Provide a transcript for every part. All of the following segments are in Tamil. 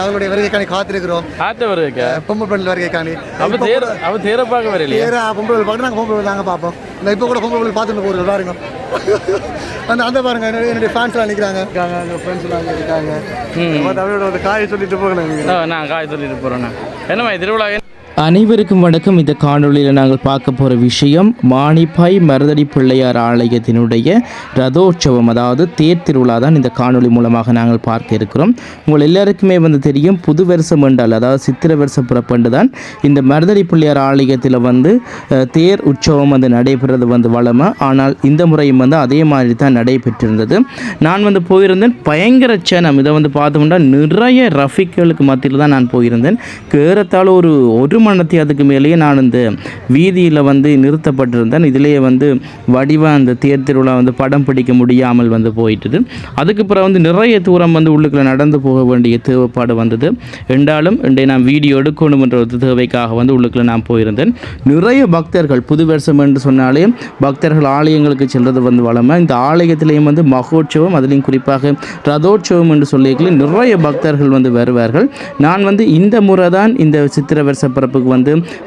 அவருடைய வருகைக்காணி காத்திருக்கிறோம். பொம்பளை பெண்கள் வருகைக்காணி பொம்பளை பார்த்து நாங்கள் பொம்பளை தாங்க பார்ப்போம். இந்த இப்போ கூட பொம்பளை பார்த்துட்டு போகிறோம் பாருங்க. அந்த பாருங்க என்னுடைய ஃபேன்ஸ்லாம் நிற்கிறாங்க, ஃப்ரெண்ட்ஸ்லாம் இருக்காங்க. அவரோட காயை சொல்லிட்டு போகணும். நான் காய் சொல்லிட்டு போகிறேன். என்னம்மா திருவிழா? அனைவருக்கும் வணக்கம். இந்த காணொளியில் நாங்கள் பார்க்க போகிற விஷயம் மானிப்பாய் மருதடி பிள்ளையார் ஆலயத்தினுடைய ரதோற்சவம், அதாவது தேர் திருவிழா தான் இந்த காணொளி மூலமாக நாங்கள் பார்க்க இருக்கிறோம். உங்கள் எல்லாருக்குமே தெரியும், புது வருஷம் என்றால் அதாவது சித்திரை வருஷம் புறப்பண்டு தான் இந்த மருதடி பிள்ளையார் ஆலயத்தில் தேர் உற்சவம் நடைபெறுறது வளமை. ஆனால் இந்த முறையும் அதே மாதிரி தான் நடைபெற்றிருந்தது. நான் போயிருந்தேன், பயங்கர சேனம். இதை பார்த்தோம்னா நிறைய ரஃபிக்களுக்கு மத்தியில் தான் நான் போயிருந்தேன். ஏறத்தாழ ஒரு மணத்தியாதுக்கு மேலேயே நான் இந்த வீதியில் நிறுத்தப்பட்டிருந்தேன். இதிலேயே வடிவாக அந்த தேர் திருவிழா படம் பிடிக்க முடியாமல் போயிட்டுது. அதுக்கு பிறகு நிறைய தூரம் உள்ளுக்குள்ள நடந்து போக வேண்டிய தேவைப்பாடு வந்தது. என்றாலும் நான் வீடியோ எடுக்கணும் என்ற ஒரு தேவைக்காக உள்ளுக்குள்ள நான் போயிருந்தேன். நிறைய பக்தர்கள், புது வருஷம் என்று சொன்னாலே பக்தர்கள் ஆலயங்களுக்கு செல்வது வளமை. இந்த ஆலயத்திலேயும் மகோற்சவம், அதுலேயும் குறிப்பாக ரதோற்சவம் என்று சொல்லிக்கல நிறைய பக்தர்கள் வருவார்கள். நான் இந்த முறை தான் இந்த சித்திரை வருஷ பிறப்புக்கு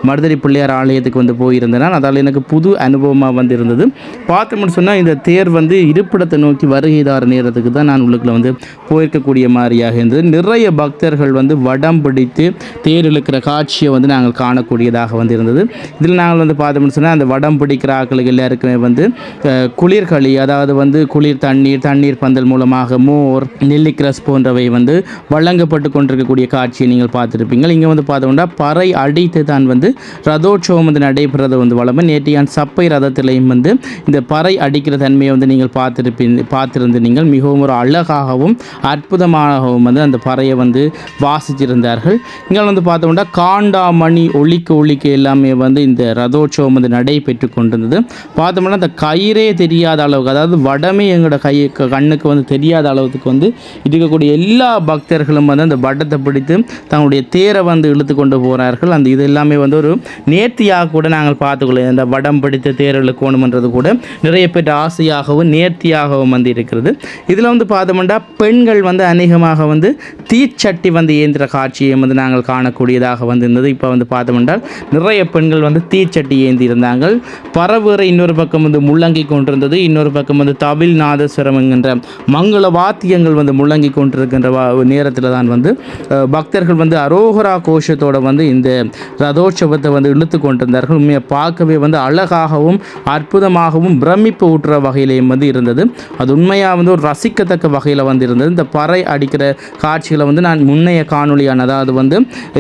மருதடி பிள்ளையார் ஆலயத்துக்கு போயிருந்தேன். அதால் எனக்கு புது அனுபவமாக இருந்தது. பார்த்தோம்னு சொன்னால் இந்த தேர் இருப்பிடத்தை நோக்கி வருகைதார நேரத்துக்கு தான் நான் உள்ளுக்குள்ள போயிருக்கக்கூடிய மாதிரியாக இருந்தது. நிறைய பக்தர்கள் வடம் பிடித்து தேர் இழுக்கிற காட்சியை நாங்கள் காணக்கூடியதாக இருந்தது. இதில் நாங்கள் பார்த்தோம்னு சொன்னால் அந்த வடம் பிடிக்கிற ஆக்களுக்கு எல்லாருக்குமே குளிர்களி, அதாவது குளிர் தண்ணீர் பந்தல் மூலமாக மோர், நெல்லிக்கிரஸ் போன்றவை வழங்கப்பட்டு கொண்டிருக்கக்கூடிய காட்சியை நீங்கள் பார்த்துருப்பீங்க. இங்கே பார்த்தோம்னா பறை அடித்து தான் ரதோற்சவம் நடைபெறது வளமை. நேற்றையான் சப்பை ரதத்திலையும் இந்த பறை அடிக்கிற தன்மையை நீங்கள் பார்த்திருந்தீர்கள். மிகவும் ஒரு அழகாகவும் அற்புதமாகவும் அந்த பறையை வாசிச்சிருந்தார்கள். இங்கே பார்த்தோம்னா காண்டாமணி ஒலிக்க எல்லாமே இந்த ரதோற்சவம் நடைபெற்று கொண்டிருந்தது. பார்த்தோம்னா அந்த கயிறே தெரியாத அளவுக்கு, அதாவது வடமே எங்களோட கண்ணுக்கு தெரியாத அளவுக்கு இருக்கக்கூடிய எல்லா பக்தர்களும் அந்த வடத்தை பிடித்து தங்களுடைய தேரை இழுத்து கொண்டு போகிறார்கள். அந்த இது எல்லாமே ஒரு நேர்த்தியாக கூட நாங்கள் பார்த்துக்கொள்ளோம். இந்த வடம் பிடித்து தேர் இழுக்கணும்ன்றது கூட நிறைய பேர் ஆசையாகவும் நேர்த்தியாகவும் இருக்கிறது. இதில் பார்த்தோம்னா பெண்கள் அநேகமாக தீச்சட்டி ஏந்திர காட்சியை நாங்கள் காணக்கூடியதாக இருந்தது. இப்போ பார்த்தோம்னா நிறைய பெண்கள் தீச்சட்டி ஏந்தி இருந்தாங்க. பரவேற இன்னொரு பக்கம் முள்ளங்கி கொண்டிருந்தது. இன்னொரு பக்கம் தவில் நாதஸ்வரம் என்கின்ற மங்கள வாத்தியங்கள் முள்ளங்கி கொண்டிருக்கின்ற நேரத்தில் தான் பக்தர்கள் அரோகரா கோஷத்தோட இந்த ரதோற்சவத்தை இழுத்து கொண்டிருந்தார்கள். உண்மையை பார்க்கவே அழகாகவும் அற்புதமாகவும் பிரமிப்பு ஊட்டுற வகையிலேயும் இருந்தது. அது உண்மையாக ஒரு ரசிக்கத்தக்க வகையில் இருந்தது. இந்த பறை அடிக்கிற காட்சிகளை நான் முன்னைய காணொலியான, அதாவது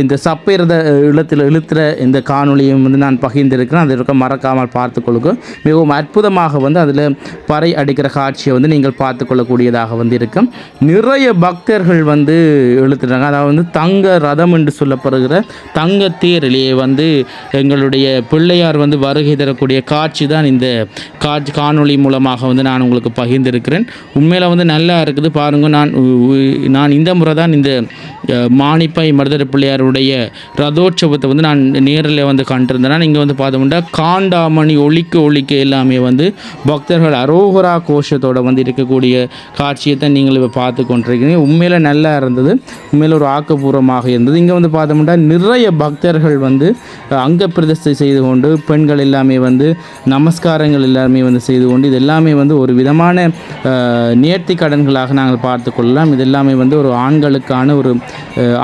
இந்த சப்பைரத இழுத்துற இந்த காணொலியும் நான் பகிர்ந்திருக்கிறேன். அதை மறக்காமல் பார்த்துக்கொள்ளுங்க. மிகவும் அற்புதமாக அதில் பறை அடிக்கிற காட்சியை நீங்கள் பார்த்துக்கொள்ளக்கூடியதாக இருக்கும். நிறைய பக்தர்கள் இழுத்துட்டாங்க. அதாவது தங்க ரதம் என்று சொல்லப்படுகிற தங்க தேரிலேயே எங்களுடைய பிள்ளையார் வருகை தரக்கூடிய காட்சி தான் இந்த காணொளி மூலமாக நான் உங்களுக்கு பகிர்ந்திருக்கிறேன். உண்மையில் நல்லா இருக்குது பாருங்க. நான் இந்த முறை தான் இந்த மானிப்பாய் மருதடி பிள்ளையாருடைய ரதோற்சவத்தை நான் நேரில் கண்டிருந்தேன். இங்கே பார்த்தோம்னா காண்டாமணி ஒலிக்க எல்லாமே பக்தர்கள் அரோகரா கோஷத்தோடு இருக்கக்கூடிய காட்சியை தான் நீங்கள் இப்போ பார்த்து கொண்டிருக்கிறீங்க. உண்மையில் நல்லா இருந்தது. உண்மையில் ஒரு ஆக்கப்பூர்வமாக இருந்தது. இங்கே பார்த்தோம்னா நிறைய பக்தர்கள் அங்க பிரதிஷ்டை செய்து கொண்டு, பெண்கள் எல்லாமே நமஸ்காரங்கள் எல்லாமே செய்து கொண்டு, இது எல்லாமே ஒரு விதமான நேர்த்தி கடன்களாக நாங்கள் பார்த்து கொள்ளலாம். இது எல்லாமே ஒரு ஆண்களுக்கான ஒரு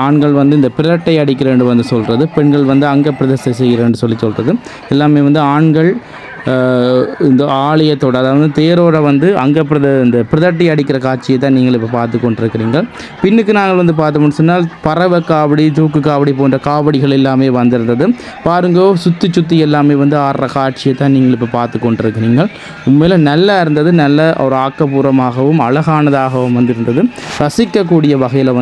ஆண்கள் இந்த பிரட்டை அடிக்கிறேன்னு சொல்கிறது, பெண்கள் அங்க பிரதிஷ்டை செய்கிறேன்னு சொல்கிறது. எல்லாமே ஆண்கள் இந்த ஆலயத்தோட, அதாவது தேரோட அங்கே இந்த பிரதட்டி அடிக்கிற காட்சியை தான் நீங்கள் இப்போ பார்த்து கொண்டிருக்கிறீங்க. பின்னுக்கு நாங்கள் பார்த்தோம்னு சொன்னால் பறவை காவடி, தூக்கு காவடி போன்ற காவடிகள் எல்லாமே வந்திருந்தது. பாருங்க, சுற்றி எல்லாமே ஆடுற காட்சியை தான் நீங்கள் இப்போ பார்த்து கொண்டிருக்கிறீங்க. உண்மையில் நல்லா இருந்தது. நல்ல ஒரு ஆக்கப்பூர்வமாகவும் அழகானதாகவும் இருந்தது. ரசிக்கக்கூடிய வகையில்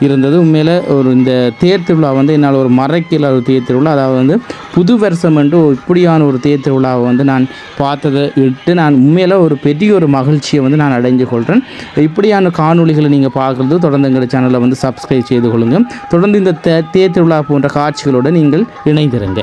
இருந்தது. உண்மையில் ஒரு இந்த தேர் திருவிழா என்னால் ஒரு மறைக்கல ஒரு தேர் திருவிழா, அதாவது புது வருஷம் என்று இப்படியான ஒரு தேர் திருவிழாவை நான் பார்த்ததை இட்டு நான் உண்மையில் ஒரு பெரிய ஒரு மகிழ்ச்சியை நான் அடைஞ்சு கொள்கிறேன். இப்படியான காணொளிகளை நீங்கள் பார்க்குறது தொடர்ந்து எங்கள் சேனலை சப்ஸ்கிரைப் செய்து கொள்ளுங்கள். தொடர்ந்து இந்த தேர் திருவிழா போன்ற காட்சிகளோடு நீங்கள் இணைந்திருங்க.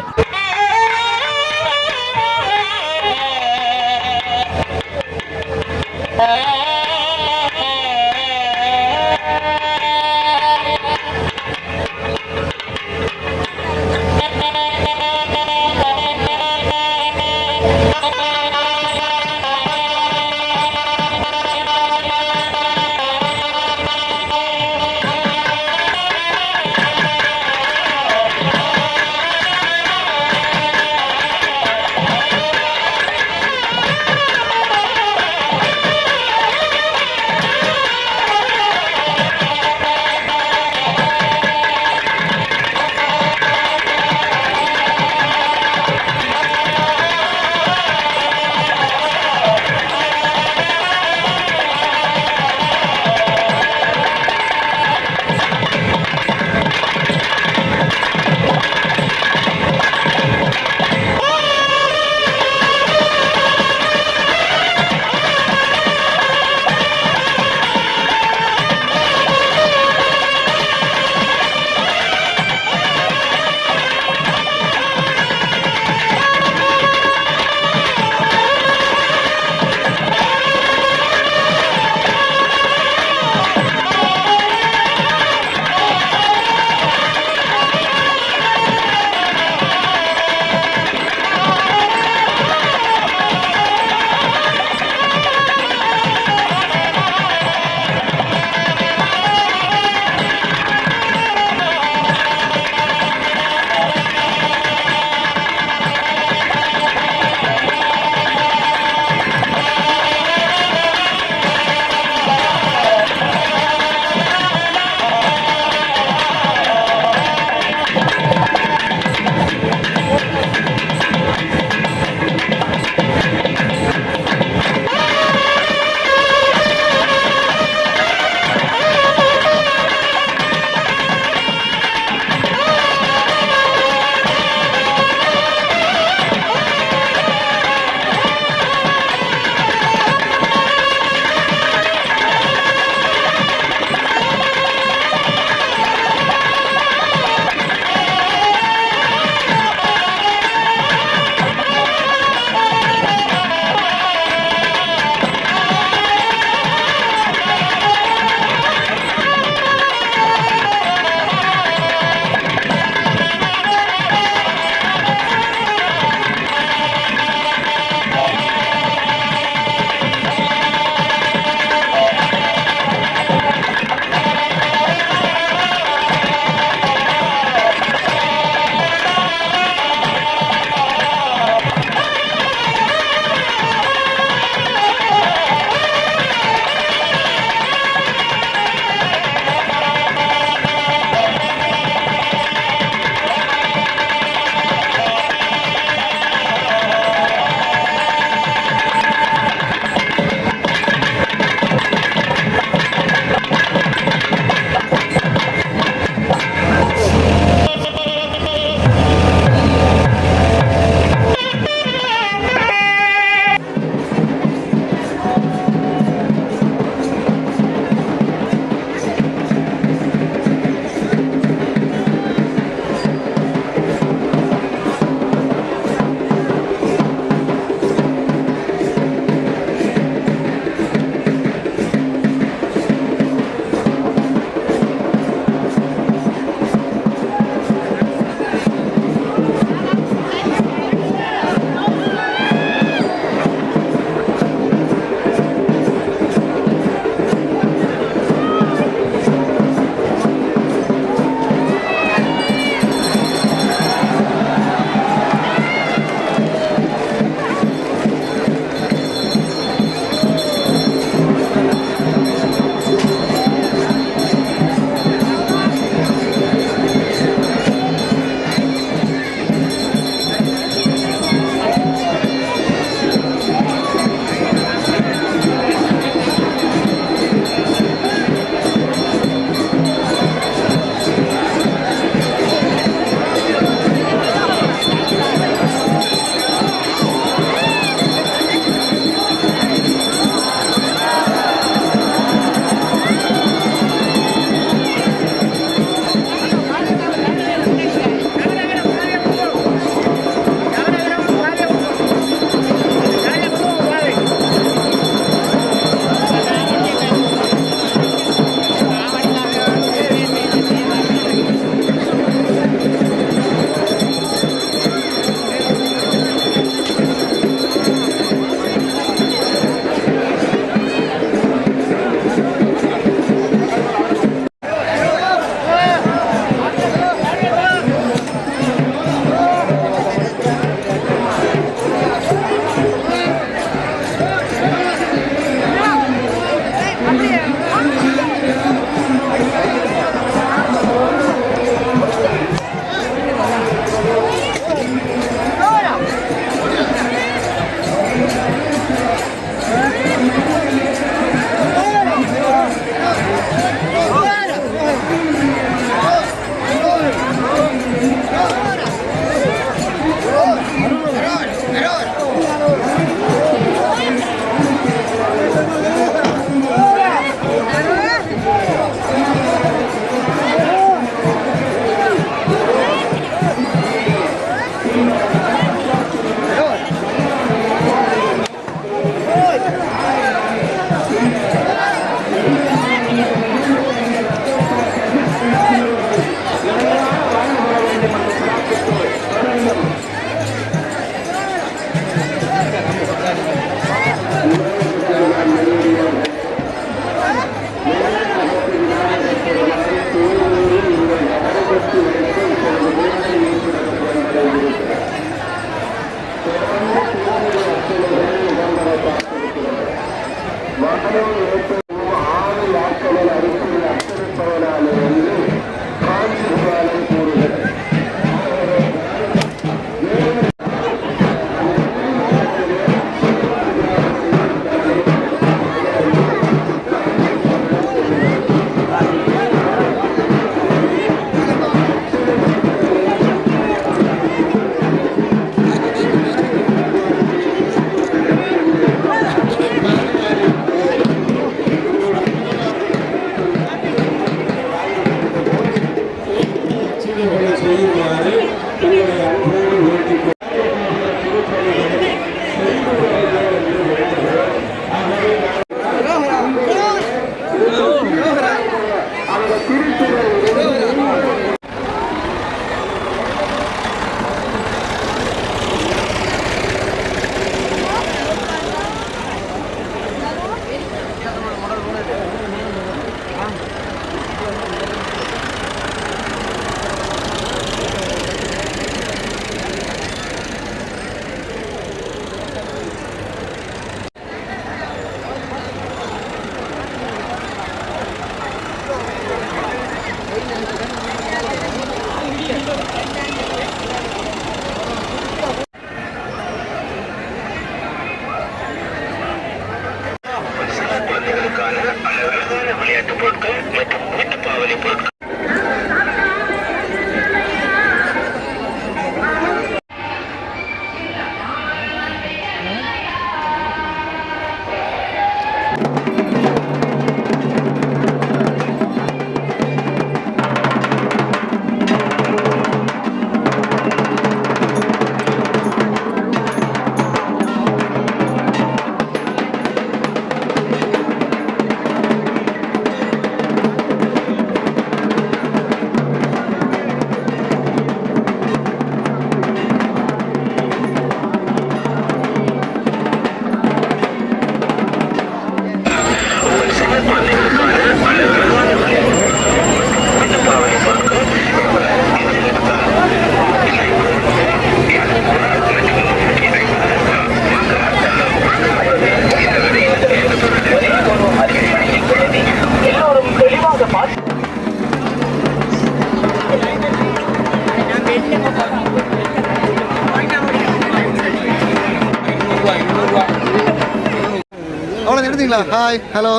இருக்கீங்களா? Hi, hello.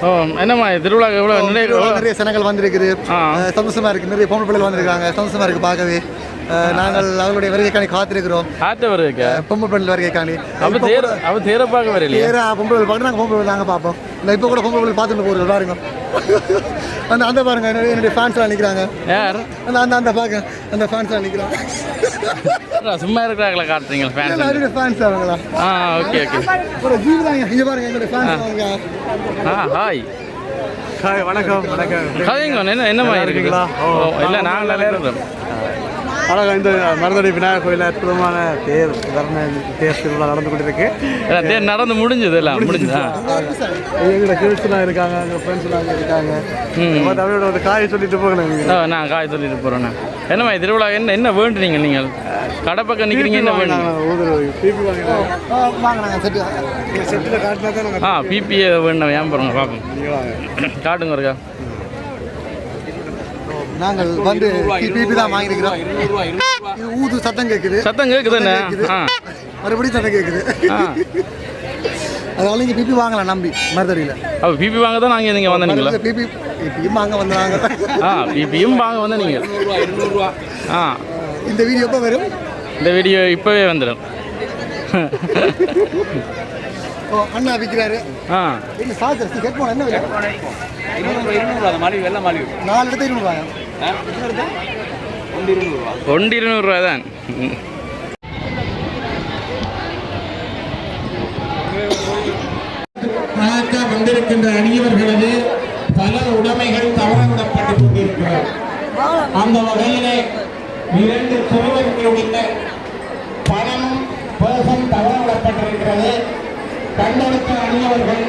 ஓ என்னம்மா திருவிழா எவ்வளோ நிறைய சனங்கள் வந்திருக்குது. சந்தோஷமா இருக்கு. நிறைய பொம்பளை பிள்ளைகள் வந்திருக்காங்க. சந்தோஷமா இருக்கு பார்க்கவே. நாங்கள் அவங்களுடைய வருகைக்காணி காத்திருக்கிறோம். பொம்பளை பிள்ளை வருகைக்காணி அவ தேர பார்க்க வரலையே. பொம்பளை பார்க்க நாங்கள் பொம்பளை நாங்கள் பார்ப்போம். இல்லை இப்போ கூட பொம்பளை பார்த்துட்டு போகிறோம் பாருங்க. அந்த பாருங்க என்னுடைய ஃபேன்ஸ்லாம் நிற்கிறாங்க. யார் அந்த பார்க்க அந்த ஃபேன்ஸ்லாம் நிற்கிறாங்க. சும்மா இருக்கிறாங்களா காட்டுறீங்களா ஃபேன்ஸ்? ஃபேன்ஸ் அவங்களா? Okay okay. ஒரு ஜீவி தாங்க. இங்கே பாருங்க எங்களுடைய ஃபேன்ஸ் அவங்க. ஹாய் ஹாய், வணக்கம். வணக்கம். கதைங்க என்னம்மா இருக்குங்களா? இல்லை நாங்கள் நல்லா இருக்கிறோம். அழகா இந்த மருதடி விநாயகர் கோயிலில் அற்புதமான தேர் திருவிழா நடந்து கொண்டிருக்கு. தேர் நடந்து முடிஞ்சது எல்லாம் முடிஞ்சுதா? எங்களோட கிட்ஸ்லாம் இருக்காங்க, எங்கள் ஃப்ரெண்ட்ஸ்லாம் இருக்காங்க. தமிழோட ஒரு காயை சொல்லிட்டு போகணும். நான் காய் சொல்லிட்டு போகிறேண்ணா. என்னம்மா திருவிழா என்ன வேண்டுனீங்க? நீங்கள் கடை பக்கம் நிற்கிறீங்க, என்ன வேணும்? பிபிஏ வேணும். ஏன் போகிறோங்க பார்ப்போம். காட்டுங்க இருக்கா? நாங்கள் வந்து பிபி தான் வாங்கியிருக்கிறோம். ஊது சத்தம் கேட்குது. சத்தம் கேட்குதுண்ணே. மறுபடியும் சத்தம் கேட்குது. அதனால இங்கே பிபி வாங்கலாம் நம்பி மருதடியில். அப்போ பிபி வாங்க தான் நாங்கள் நீங்கள் வந்தீங்களா? பிபியும் வாங்க வந்தாங்க. பிபியும் வாங்க வந்த நீங்கள். இந்த வீடியோ எப்போ வரும்? இந்த வீடியோ இப்போவே வந்துடும். அண்ணா விற்கிறாரு. சார்ஜர் ஹெட்ஃபோன் என்ன விலை? 200 வெள்ளை மாளிகை 4 எடுத்து 200 ரூபாயா? ஒன்று 200 ரூபா தான். வந்திருக்கின்ற அணியவர்களது பல உடைமைகள் தவறவிடப்பட்டுக் கொண்டிருக்கிறது. அந்த வகையிலே 2 சிறுவர்களுடைய பணமும் பேசம் தவறவிடப்பட்டிருக்கிறது. கண்டெடுத்த அணியவர்கள்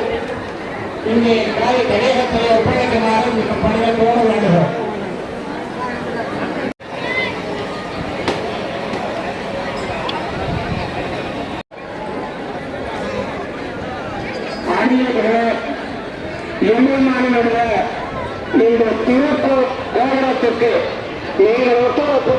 இங்கே கடையகத்தை ஒப்படைக்குமாறு மிக பணியோடு வேண்டுகிறோம். எம்பெருமானுடைய இந்த சிறப்பு கோபுரத்திற்கு நீங்கள் ஒத்துழைப்பு